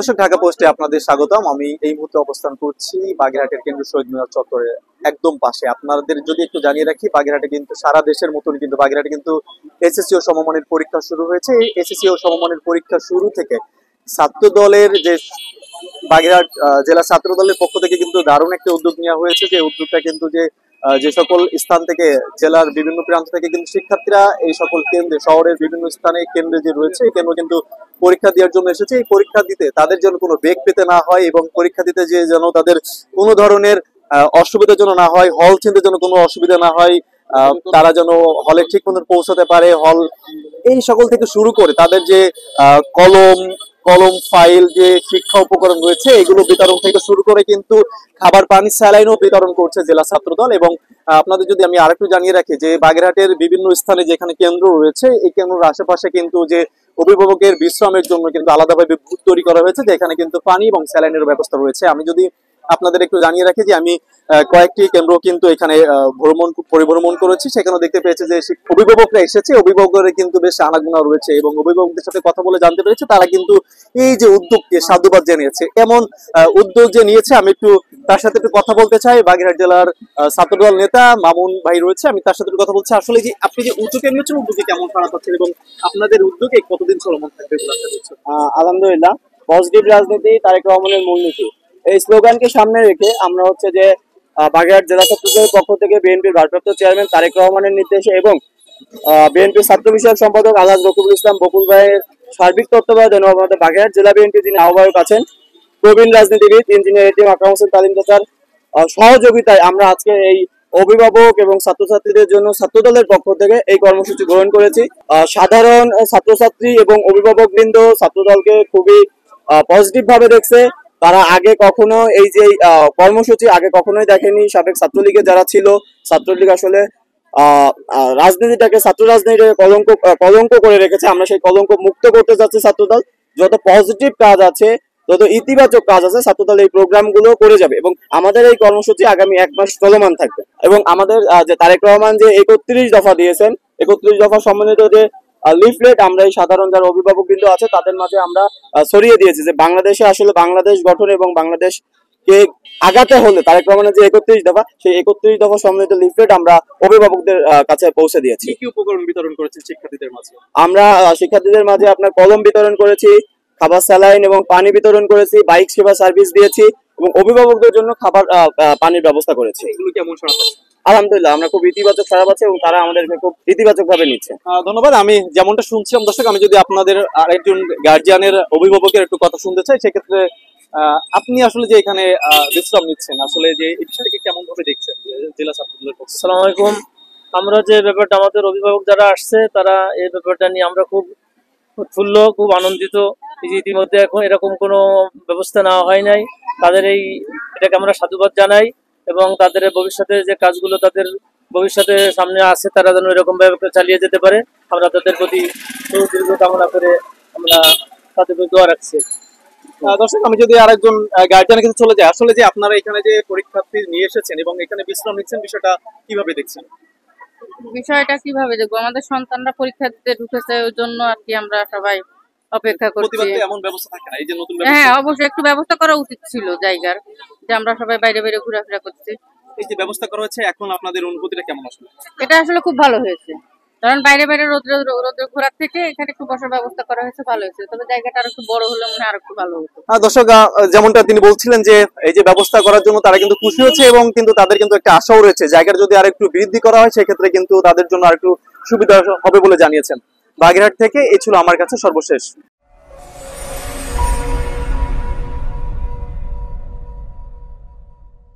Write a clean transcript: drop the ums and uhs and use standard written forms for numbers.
দর্শক, ঢাকা পোস্টে আপনাদের স্বাগতম। আমি এই মুহূর্তে অবস্থান করছি বাগেরহাটের কেন্দ্রীয় শহীদ মিনার চত্বরে একদম পাশে। আপনাদের যদি একটু জানিয়ে রাখি, বাগেরহাটে কিন্তু সারা দেশের মতন কিন্তু বাগেরহাটে কিন্তু এসএসসি ও সমমানের পরীক্ষা শুরু হয়েছে। এই এসএসসি ও সমমানের পরীক্ষা শুরু থেকে ছাত্র দলের যে বাগেরহাট জেলা ছাত্র দলের পক্ষ থেকে কিন্তু দারুণ একটা উদ্যোগ নেওয়া হয়েছে। যে উদ্যোগটা কিন্তু যে সকল স্থান থেকে জেলার বিভিন্ন প্রান্ত থেকে কিন্তু শিক্ষার্থীরা এই সকল কেন্দ্রে, শহরের বিভিন্ন স্থানে কেন্দ্রে যে রয়েছে এই কেন্দ্র কিন্তু পরীক্ষা দেওয়ার জন্য এসেছে। এই পরীক্ষা দিতে তাদের জন্য কোনো বেগ পেতে না হয় এবং পরীক্ষা দিতে যে যেন তাদের কোনো ধরনের অসুবিধার জন্য না হয়, হল চিনতে যেন কোনো অসুবিধা না হয়, তারা যেন হলে ঠিক মতো পৌঁছাতে পারে। হল এই সকল থেকে শুরু করে তাদের যে কলম কলম ফাইল, যে শিক্ষা উপকরণ রয়েছে এগুলো বিতরণ থেকে শুরু করে কিন্তু খাবার, পানি, স্যালাইনও বিতরণ করছে জেলা ছাত্র দল। এবং আপনাদের যদি আমি আরেকটু জানিয়ে রাখি যে বাগেরহাটের বিভিন্ন স্থানে যেখানে কেন্দ্র রয়েছে এই কেন্দ্রের আশেপাশে কিন্তু যে অভিভাবকের বিশ্রামের জন্য কিন্তু আলাদাভাবে বুথ তৈরি করা হয়েছে, যেখানে কিন্তু পানি এবং স্যালাইনের ব্যবস্থা রয়েছে। আমি যদি আপনাদের একটু জানিয়ে রাখি যে আমি কয়েকটি কেন্দ্র কিন্তু এখানে পরিভ্রমণ করেছি, সেখানে দেখতে পেয়েছি যে অভিভাবকরা এসেছে, অভিভাবকরা কিন্তু বেশ আনাগোনা রয়েছে এবং অভিভাবকদের সাথে কথা বলে জানতে পেরেছে তারা কিন্তু এই যে উদ্যোগকে সাধুবাদ জানিয়েছে। এমন উদ্যোগ যে নিয়েছে আমি একটু তার সাথে একটু কথা বলতে চাই। বাগেরহাট জেলার ছাত্রদল নেতা মামুন ভাই রয়েছে, আমি তার সাথে একটু কথা বলছি। আসলে যে আপনি যে উদ্যোগে নিয়েছেন, উদ্যোগে কেমন খারাপ পাচ্ছেন এবং আপনাদের উদ্যোগে কতদিন চলমান থাকবে? আলহামদুলিল্লাহ, পজিটিভ রাজনীতি তারেক রহমানের মূলনীতি, এই স্লোগানকে সামনে রেখে আমরা হচ্ছে যে বাগেরহাট জেলা ছাত্রদলের পক্ষ থেকে বিএনপির ভারপ্রাপ্ত চেয়ারম্যান তারেক রহমানের নির্দেশে এবং বিএনপির ছাত্র বিষয়ক সম্পাদক আলহাজ রকিবুল ইসলাম বকুল ভাইয়ের সার্বিক তত্ত্বাবধানে আমাদের বাগেরহাট জেলা বিএনপি যিনি আহ্বায়ক আছেন, প্রবীণ রাজনীতিবিদ ইঞ্জিনিয়ার এটিএম আকরাম হোসেন তালিম চাচার সহযোগিতায় আমরা আজকে এই অভিভাবক এবং ছাত্রছাত্রীদের জন্য ছাত্রদলের পক্ষ থেকে এই কর্মসূচি গ্রহণ করেছি। সাধারণ ছাত্রছাত্রী এবং অভিভাবকবৃন্দ ছাত্রদলকে খুবই পজিটিভ ভাবে দেখছে। তারা আগে কখনো এই যে কর্মসূচি আগে কখনোই দেখেনি। সাবেক ছাত্রলীগে যারা ছিল, ছাত্রলীগ আসলে রাজনীতিটাকে, ছাত্র রাজনীতিটাকে কলঙ্ক করে রেখেছে। আমরা সেই কলঙ্ক মুক্ত করতে যাচ্ছি ছাত্রদল। যত পজিটিভ কাজ আছে, যত ইতিবাচক কাজ আছে, ছাত্রদল এই প্রোগ্রাম গুলো করে যাবে এবং আমাদের এই কর্মসূচি আগামী 1 মাস চলমান থাকবে। এবং আমাদের যে তারেক রহমান যে 31 দফা দিয়েছেন, 31 দফা সম্বন্ধিত যে লিফলেট আমরা এই সাধারণ যারা অভিভাবক বিন্দু আছে তাদের মাঝে আমরা ছড়িয়ে দিয়েছি যে বাংলাদেশে আসলে বাংলাদেশ গঠন এবং বাংলাদেশকে আগাতে হলে তারেক রহমানের যে 31 দফা, সেই 31 দফা সম্বন্ধিত লিফলেট আমরা অভিভাবকদের কাছে পৌঁছে দিয়েছি। কি উপকরণ বিতরণ করেছেন শিক্ষার্থীদের মাঝে? আমরা শিক্ষার্থীদের মাঝে আপনার কলম বিতরণ করেছি, খাবার, স্যালাইন এবং পানি বিতরণ করেছি, বাইক সেবা সার্ভিস দিয়েছি এবং অভিভাবকদের জন্য খাবার, পানির ব্যবস্থা করেছি। কেমন সাড়া পাচ্ছেন? আলহামদুলিল্লাহ, আমরা খুব ইতিবাচক সাড়া পাচ্ছি এবং তারা আমাদেরকে খুব ইতিবাচক ভাবে নিচ্ছে। ধন্যবাদ। আমি যেমনটা শুনছিলাম দর্শক, আমি যদি আপনাদের আরেকজন গার্জিয়ানের, অভিভাবকের একটু কথা শুনতে চাই, সেক্ষেত্রে আপনি আসলে যে এখানে বিশ্রাম নিচ্ছেন, আসলে যে এই বিষয়টাকে কেমন ভাবে দেখছেন জেলা ছাত্রদলের পক্ষে? আসসালামু আলাইকুম। আমরা যে ব্যাপারটা, আমাদের অভিভাবক যারা আসছে তারা এই ব্যাপারটা নিয়ে আমরা খুব উৎফুল্ল, খুব আনন্দিত। ইতিমধ্যে এখন এরকম কোনো ব্যবস্থা নেওয়া হয় নাই। তাদের এটাকে আমরা সাধুবাদ জানাই এবং তাদের ভবিষ্যতে যে কাজগুলো তাদের ভবিষ্যতে সামনে আছে তারা যেন এরকম ভাবে চালিয়ে যেতে পারে, আমরা তাদের প্রতি দীর্ঘ কামনা করে আমরা তাদের দোয়া রাখছি। দর্শক, আমি যদি আরেকজন গার্জিয়ানের কাছে চলে যাই, আসলে যে আপনারা এখানে যে পরীক্ষার্থী নিয়ে এসেছেন এবং এখানে বিশ্রাম নিচ্ছেন, বিষয়টা কিভাবে দেখছেন? বিষয়টা কিভাবে দেখবো, আমাদের সন্তানরা পরীক্ষা দিতে ঢুকেছে, ওই জন্য আর কি আমরা সবাই অপেক্ষা করছি। এমন ব্যবস্থা থাকে না, এই যে নতুন হ্যাঁ, অবশ্যই একটু ব্যবস্থা করা উচিত ছিল জায়গার, যে আমরা সবাই বাইরে বাইরে ঘোরাফেরা করছি। এই যে ব্যবস্থা করা হয়েছে, এখন আপনাদের অনুভূতিটা কেমন আসলে? এটা আসলে খুব ভালো হয়েছে, কারণ বাইরে বাইরে রোদ্রে ঘোরার থেকে এখানে একটু বসার ব্যবস্থা করা হয়েছে, ভালো হয়েছে। তবে জায়গাটা আর একটু বড় হলে মনে হয় আর একটু ভালো হতো। দর্শক, যেমনটা তিনি বলছিলেন যে এই যে ব্যবস্থা করার জন্য তারা কিন্তু খুশি হয়েছে এবং কিন্তু তাদের কিন্তু একটা আশাও রয়েছে, জায়গাটা যদি আর একটু বৃদ্ধি করা হয় সেক্ষেত্রে কিন্তু তাদের জন্য আর একটু সুবিধা হবে বলে জানিয়েছেন। বাগেরহাট থেকে এই ছিল আমার কাছে সর্বশেষ।